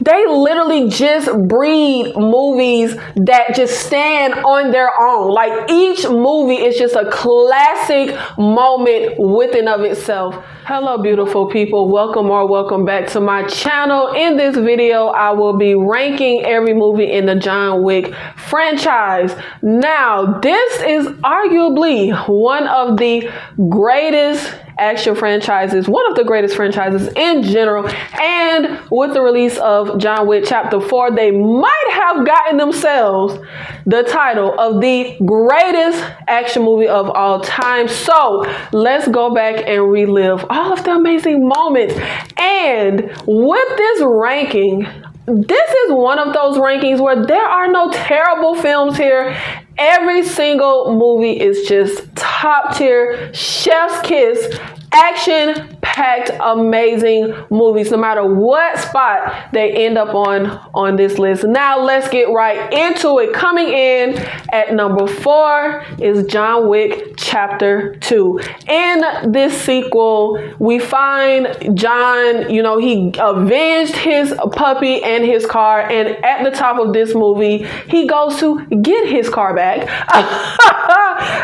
They literally just breed movies that just stand on their own. Like each movie is just a classic moment within of itself. Hello, beautiful people. Welcome back to my channel. In this video, I will be ranking every movie in the John Wick franchise. Now, this is arguably one of the greatest action franchises, one of the greatest franchises in general. And with the release of John Wick Chapter 4, they might have gotten themselves the title of the greatest action movie of all time. So let's go back and relive all of the amazing moments. And with this ranking, this is one of those rankings where there are no terrible films here. Every single movie is just top tier, chef's kiss, action-packed, amazing movies, no matter what spot they end up on this list. Now let's get right into it. Coming in at number 4 is John Wick Chapter 2. In this sequel, we find John, he avenged his puppy and his car, and at the top of this movie, he goes to get his car back.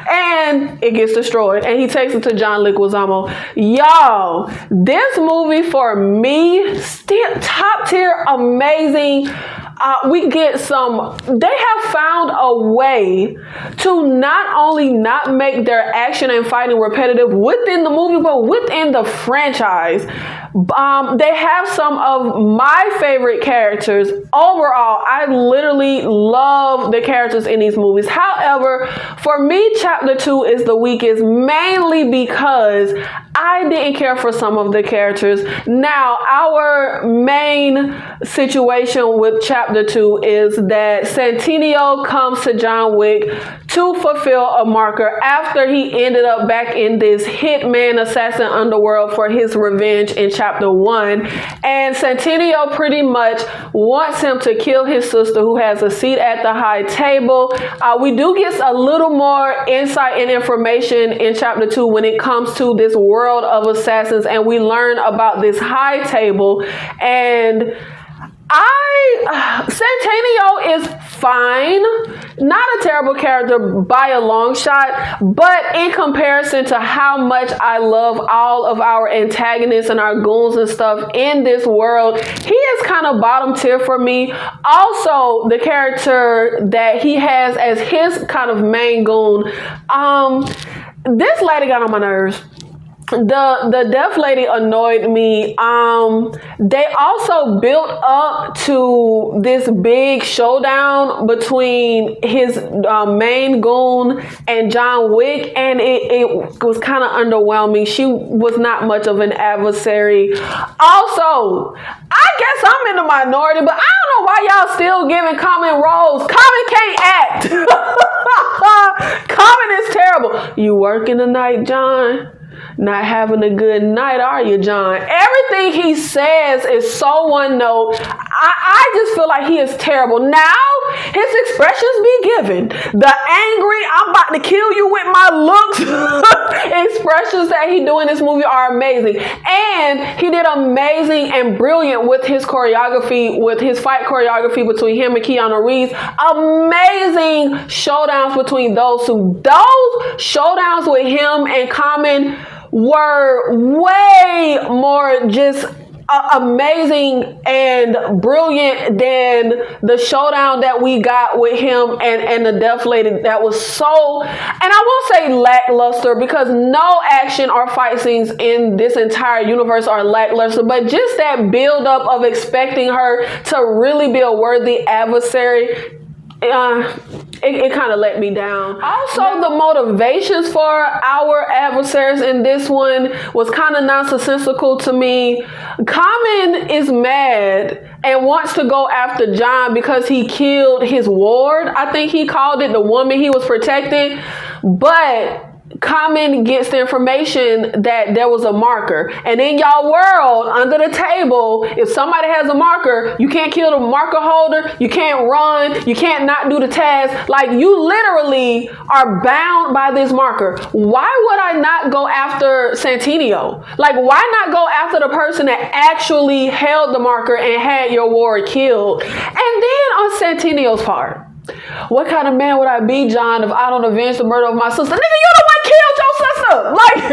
And it gets destroyed, and he takes it to John Leguizamo. Y'all, this movie for me, still top tier, amazing. They have found a way to not only not make their action and fighting repetitive within the movie, but within the franchise. They have some of my favorite characters. Overall, I literally love the characters in these movies. However, for me, Chapter 2 is the weakest, mainly because I didn't care for some of the characters. Now, our main situation with Chapter 2 is that Centineo comes to John Wick to fulfill a marker after he ended up back in this hitman assassin underworld for his revenge in Chapter 1. And Centineo pretty much wants him to kill his sister, who has a seat at the high table. We do get a little more insight and information in Chapter 2 when it comes to this world of assassins, and we learn about this high table. And Centineo is fine, not a terrible character by a long shot, but in comparison to how much I love all of our antagonists and our goons and stuff in this world, he is kind of bottom tier for me. Also, the character that he has as his kind of main goon, this lady got on my nerves. The deaf lady annoyed me. They also built up to this big showdown between his main goon and John Wick, and it was kind of underwhelming. She was not much of an adversary. Also, I guess I'm in the minority, but I don't know why y'all still giving Common roles. Common can't act. Common is terrible. You working tonight, John? Not having a good night, are you, John? Everything he says is so one note. I just feel like he is terrible. Now, his expressions be given. The angry, I'm about to kill you with my looks expressions that he do in this movie are amazing. And he did amazing and brilliant with his choreography, with his fight choreography between him and Keanu Reeves. Amazing showdowns between those two. Those showdowns with him and Common were way more just amazing and brilliant than the showdown that we got with him and the deaf lady. That was so, and I won't say lackluster, because no action or fight scenes in this entire universe are lackluster, but just that build up of expecting her to really be a worthy adversary, it kind of let me down. Also, the motivations for our adversaries in this one was kind of nonsensical to me. Common is mad and wants to go after John because he killed his ward. I think he called it, the woman he was protecting. But Common gets the information that there was a marker, and in y'all world, under the table, if somebody has a marker, you can't kill the marker holder, you can't run, you can't not do the task. Like, you literally are bound by this marker. Why would I not go after Santinio? Like, why not go after the person that actually held the marker and had your ward killed? And then on Santinio's part, what kind of man would I be, John, if I don't avenge the murder of my sister? Nigga, you the one killed your sister. Like,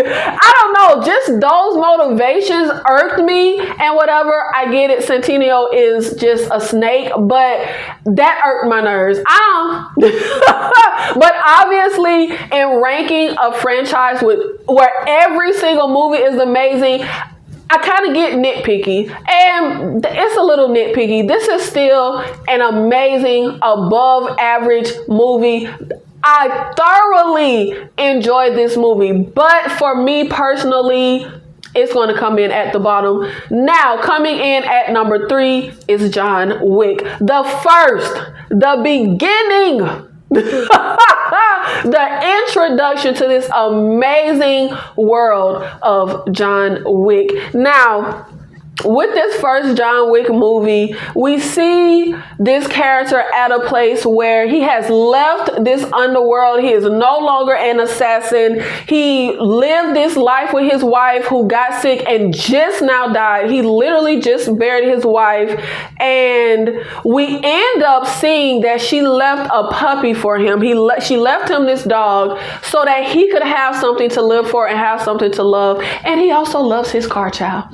I don't know. Just those motivations irked me and whatever. I get it. Santinio is just a snake, but that irked my nerves. But obviously, in ranking a franchise where every single movie is amazing, I kind of get nitpicky, and it's a little nitpicky. This is still an amazing, above average movie. I thoroughly enjoyed this movie, but for me personally, it's going to come in at the bottom. Now, coming in at number 3 is John Wick. The beginning. The introduction to this amazing world of John Wick. Now, with this first John Wick movie, we see this character at a place where he has left this underworld. He is no longer an assassin. He lived this life with his wife who got sick and just now died. He literally just buried his wife. And we end up seeing that she left a puppy for him. She left him this dog so that he could have something to live for and have something to love. And he also loves his car child.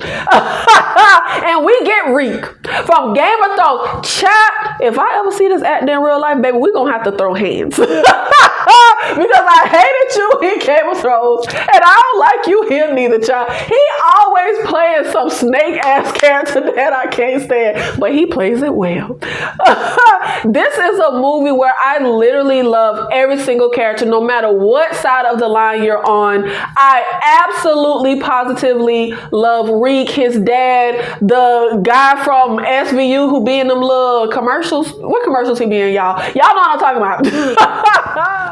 And we get Reek from Game of Thrones. Chat, if I ever see this acting in real life, baby, we're going to have to throw hands. Because I hated you in Game of Thrones, and I don't like you here neither, child. He always playing some snake-ass character that I can't stand, but he plays it well. This is a movie where I literally love every single character, no matter what side of the line you're on. I absolutely, positively love Reek, his dad, the guy from SVU who be in them little commercials. What commercials he be in, y'all? Y'all know what I'm talking about.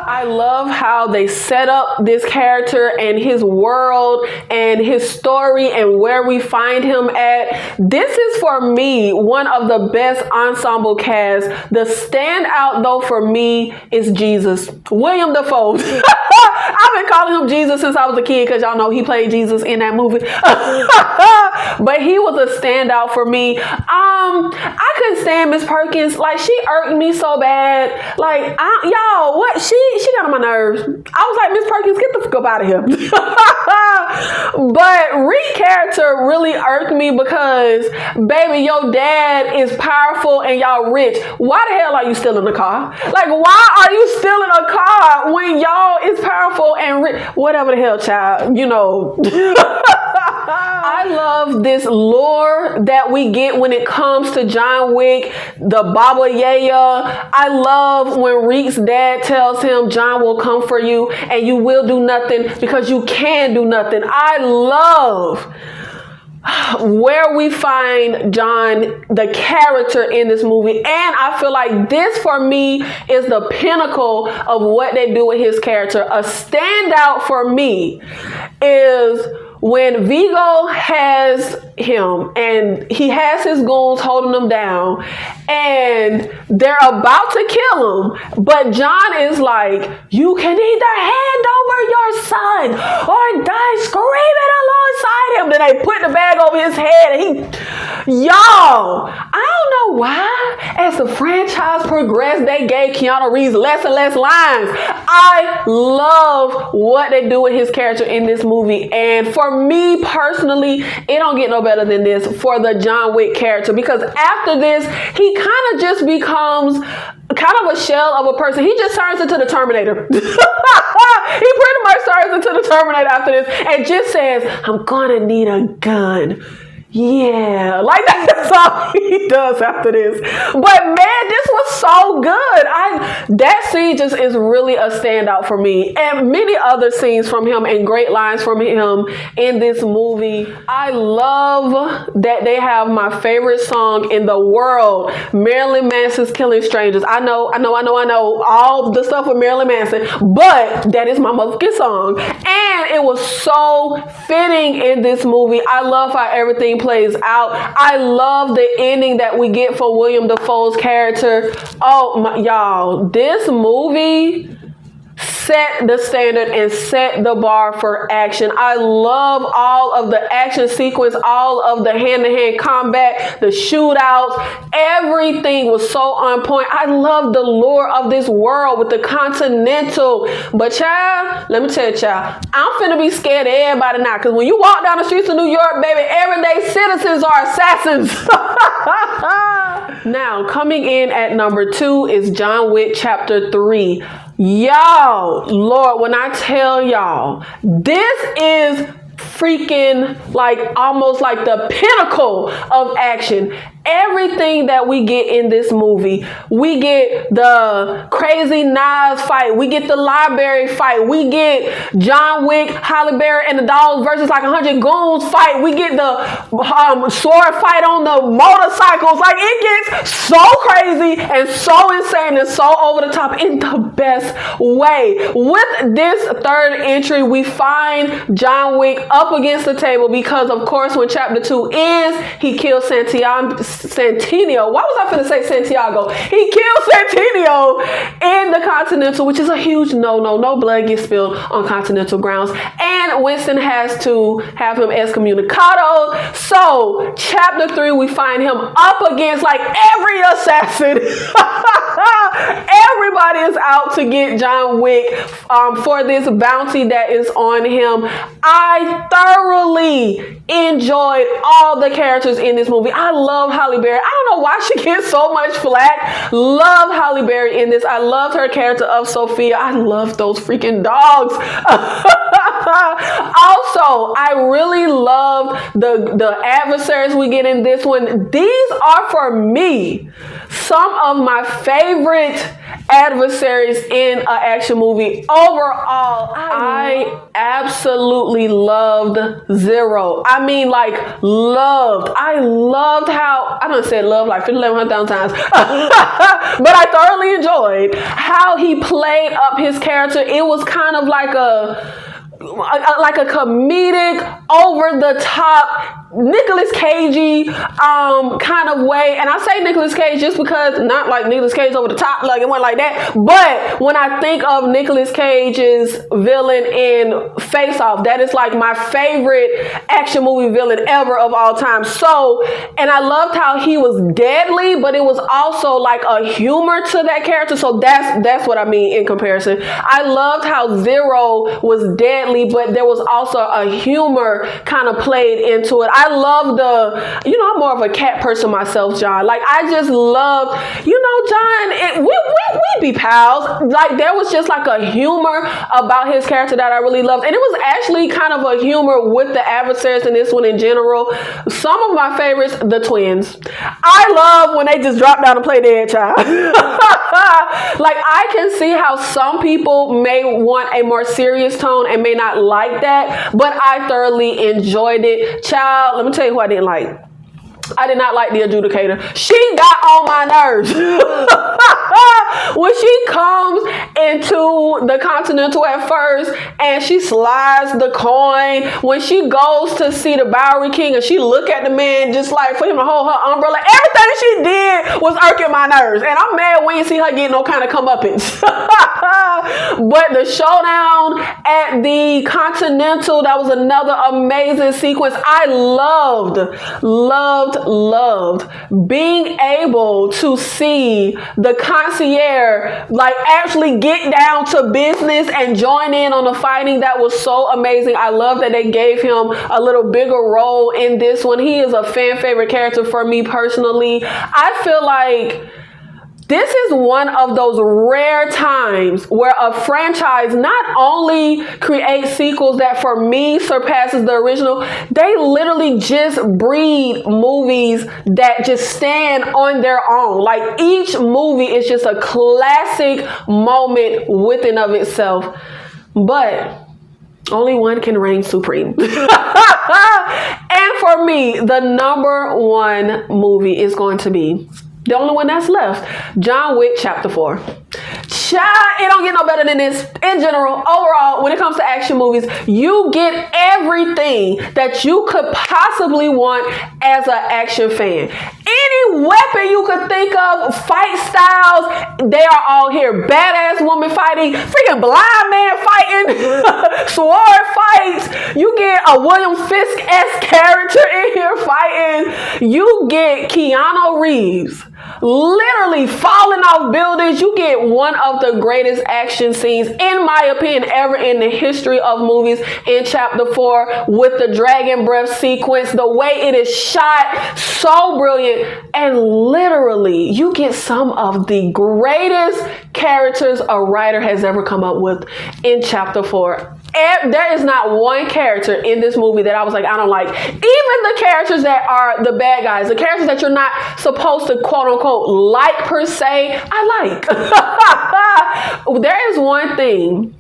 I love how they set up this character and his world and his story and where we find him at. This is, for me, one of the best ensemble casts. The standout, though, for me is Jesus. William Dafoe. I've been calling him Jesus since I was a kid because y'all know he played Jesus in that movie. But he was a standout for me. I couldn't stand Miss Perkins. Like, she irked me so bad. Like, y'all, what? She got on my nerves. I was like, Miss Perkins, get the fuck up out of here. But Reed character really irked me because, baby, your dad is powerful and y'all rich. Why the hell are you still in the car? Like, why are you still in a car when y'all is powerful and rich? Whatever the hell, child, you know. I love this lore that we get when it comes to John Wick, the Baba Yaga. I love when Reek's dad tells him John will come for you and you will do nothing because you can do nothing. I love where we find John, the character in this movie. And I feel like this, for me, is the pinnacle of what they do with his character. A standout for me is when Vigo has him and he has his goons holding him down and they're about to kill him, but John is like, you can either hand over your son or die screaming alongside him. Then they put the bag over his head and y'all, I don't know why, as the franchise progressed, they gave Keanu Reeves less and less lines. I love what they do with his character in this movie, and for me personally, it don't get no better than this for the John Wick character, because after this, he kind of just becomes kind of a shell of a person. He just turns into the Terminator. He pretty much turns into the Terminator after this and just says, I'm gonna need a gun. Yeah, like that's all he does after this. But man, this was so good. That scene just is really a standout for me, and many other scenes from him and great lines from him in this movie. I love that they have my favorite song in the world, Marilyn Manson's "Killing Strangers." I know all the stuff with Marilyn Manson, but that is my motherfucking song, and it was so fitting in this movie. I love how everything plays out. I love the ending that we get for William Dafoe's character. Oh my, y'all, this movie set the standard and set the bar for action. I love all of the action sequence, all of the hand-to-hand combat, the shootouts. Everything was so on point. I love the lure of this world with the Continental. But child, let me tell you, child, I'm finna be scared of everybody now, because when you walk down the streets of New York, baby, everyday citizens are assassins. Now, coming in at number 2 is John Wick Chapter 3. Y'all, Lord, when I tell y'all, this is freaking like almost like the pinnacle of action. Everything that we get in this movie, we get the crazy knives fight, we get the library fight, we get John Wick, Halle Berry, and the dogs versus like 100 goons fight, we get the sword fight on the motorcycles. Like, it gets so crazy and so insane and so over the top in the best way. With this third entry, we find John Wick up against the table because, of course, when Chapter 2 ends, he kills Santino. Why was I finna say Santiago? He killed Santino in the Continental, which is a huge no-no. No blood gets spilled on Continental grounds. And Winston has to have him excommunicado. So, Chapter 3, we find him up against like every assassin. Everybody is out to get John Wick for this bounty that is on him. I thoroughly enjoyed all the characters in this movie. I love Halle Berry. I don't know why she gets so much flack. Love Halle Berry in this. I loved her character of Sophia. I love those freaking dogs. Also, I really love the adversaries we get in this one. These are, for me, some of my favorite adversaries in an action movie. Overall, I absolutely loved Zero. I mean, like, loved. I loved how, I don't say love like 1,100,000 times, but I thoroughly enjoyed how he played up his character. It was kind of like a comedic, over the top, Nicolas Cagey kind of way. And I say Nicolas Cage just because, not like Nicolas Cage over the top, like it went like that, but when I think of Nicolas Cage's villain in Face Off, that is like my favorite action movie villain ever of all time. So, and I loved how he was deadly, but it was also like a humor to that character. So that's what I mean in comparison. I loved how Zero was deadly, but there was also a humor kind of played into it. I love I'm more of a cat person myself, John. Like, I just love, John, we be pals. Like, there was just like a humor about his character that I really loved. And it was actually kind of a humor with the adversaries in this one in general. Some of my favorites, the twins. I love when they just drop down and play dead, child. Like, I can see how some people may want a more serious tone and may not like that, but I thoroughly enjoyed it. Child, let me tell you who I didn't like. I did not like the adjudicator. She got on my nerves. When she comes into the Continental at first and she slides the coin, when she goes to see the Bowery King and she look at the man just like for him to hold her umbrella, everything she did was irking my nerves. And I'm mad we didn't see her get no kind of comeuppance. But the showdown at the Continental, that was another amazing sequence. I loved being able to see the concierge like actually get down to business and join in on the fighting. That was so amazing. I love that they gave him a little bigger role in this one. He is a fan favorite character for me personally. I feel like This is one of those rare times where a franchise not only creates sequels that for me surpasses the original, they literally just breed movies that just stand on their own. Like each movie is just a classic moment within of itself. But only one can reign supreme. And for me, the number one movie is going to be the only one that's left, John Wick Chapter 4. Child, it don't get no better than this. In general, overall, when it comes to action movies, you get everything that you could possibly want as an action fan. Any weapon you could think of, fight styles, they are all here. Badass woman fighting, freaking blind man fighting, sword fights. You get a William Fisk-esque character in here fighting. You get Keanu Reeves literally falling off buildings. You get one of the greatest action scenes, in my opinion, ever in the history of movies in Chapter 4 with the dragon breath sequence. The way it is shot, so brilliant. And literally, you get some of the greatest characters a writer has ever come up with in Chapter 4. And there is not one character in this movie that I was like, I don't like. Even the characters that are the bad guys, the characters that you're not supposed to quote unquote like per se, I like. There is one thing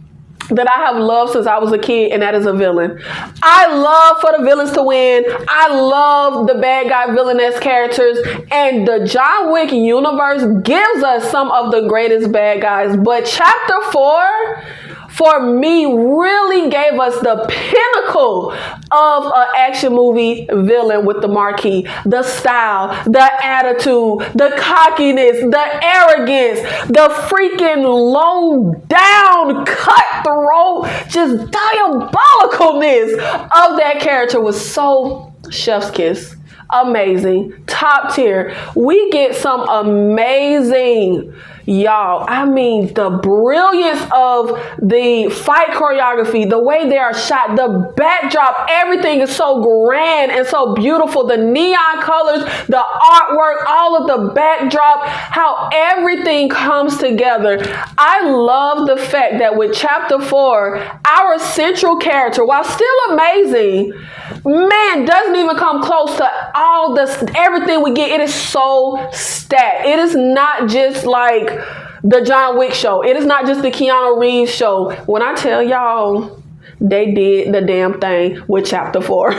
that I have loved since I was a kid, and that is a villain. I love for the villains to win. I love the bad guy villainous characters, and the John Wick universe gives us some of the greatest bad guys. But Chapter 4, for me, really gave us the pinnacle of an action movie villain with the marquee. The style, the attitude, the cockiness, the arrogance, the freaking low down, cutthroat, just diabolicalness of that character was so chef's kiss. Amazing. Top tier. We get some amazing, y'all, I mean, the brilliance of the fight choreography, the way they are shot, the backdrop, everything is so grand and so beautiful. The neon colors, the artwork, all of the backdrop, how everything comes together. I love the fact that with Chapter 4, our central character, while still amazing, man, doesn't even come close to all everything we get. It is so stacked. It is not just like the John Wick show. It is not just the Keanu Reeves show. When I tell y'all, they did the damn thing with Chapter 4.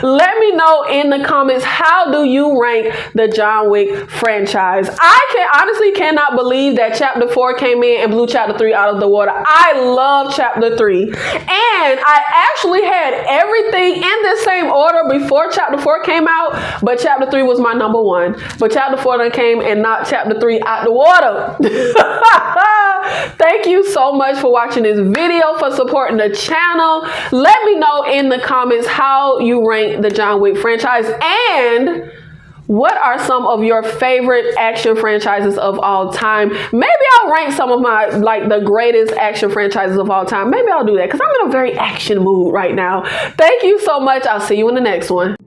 Let me know in the comments, how do you rank the John Wick franchise? I honestly cannot believe that Chapter 4 came in and blew Chapter 3 out of the water. I love Chapter 3. And I actually had everything in the same order before Chapter 4 came out, but Chapter 3 was my number one. But Chapter 4 then came and knocked Chapter 3 out the water. Thank you so much for watching this video, for supporting the channel. Let me know in the comments how you rank the John Wick franchise, and what are some of your favorite action franchises of all time. Maybe I'll rank some of my, like, the greatest action franchises of all time. Maybe I'll do that because I'm in a very action mood right now. Thank you so much. I'll see you in the next one.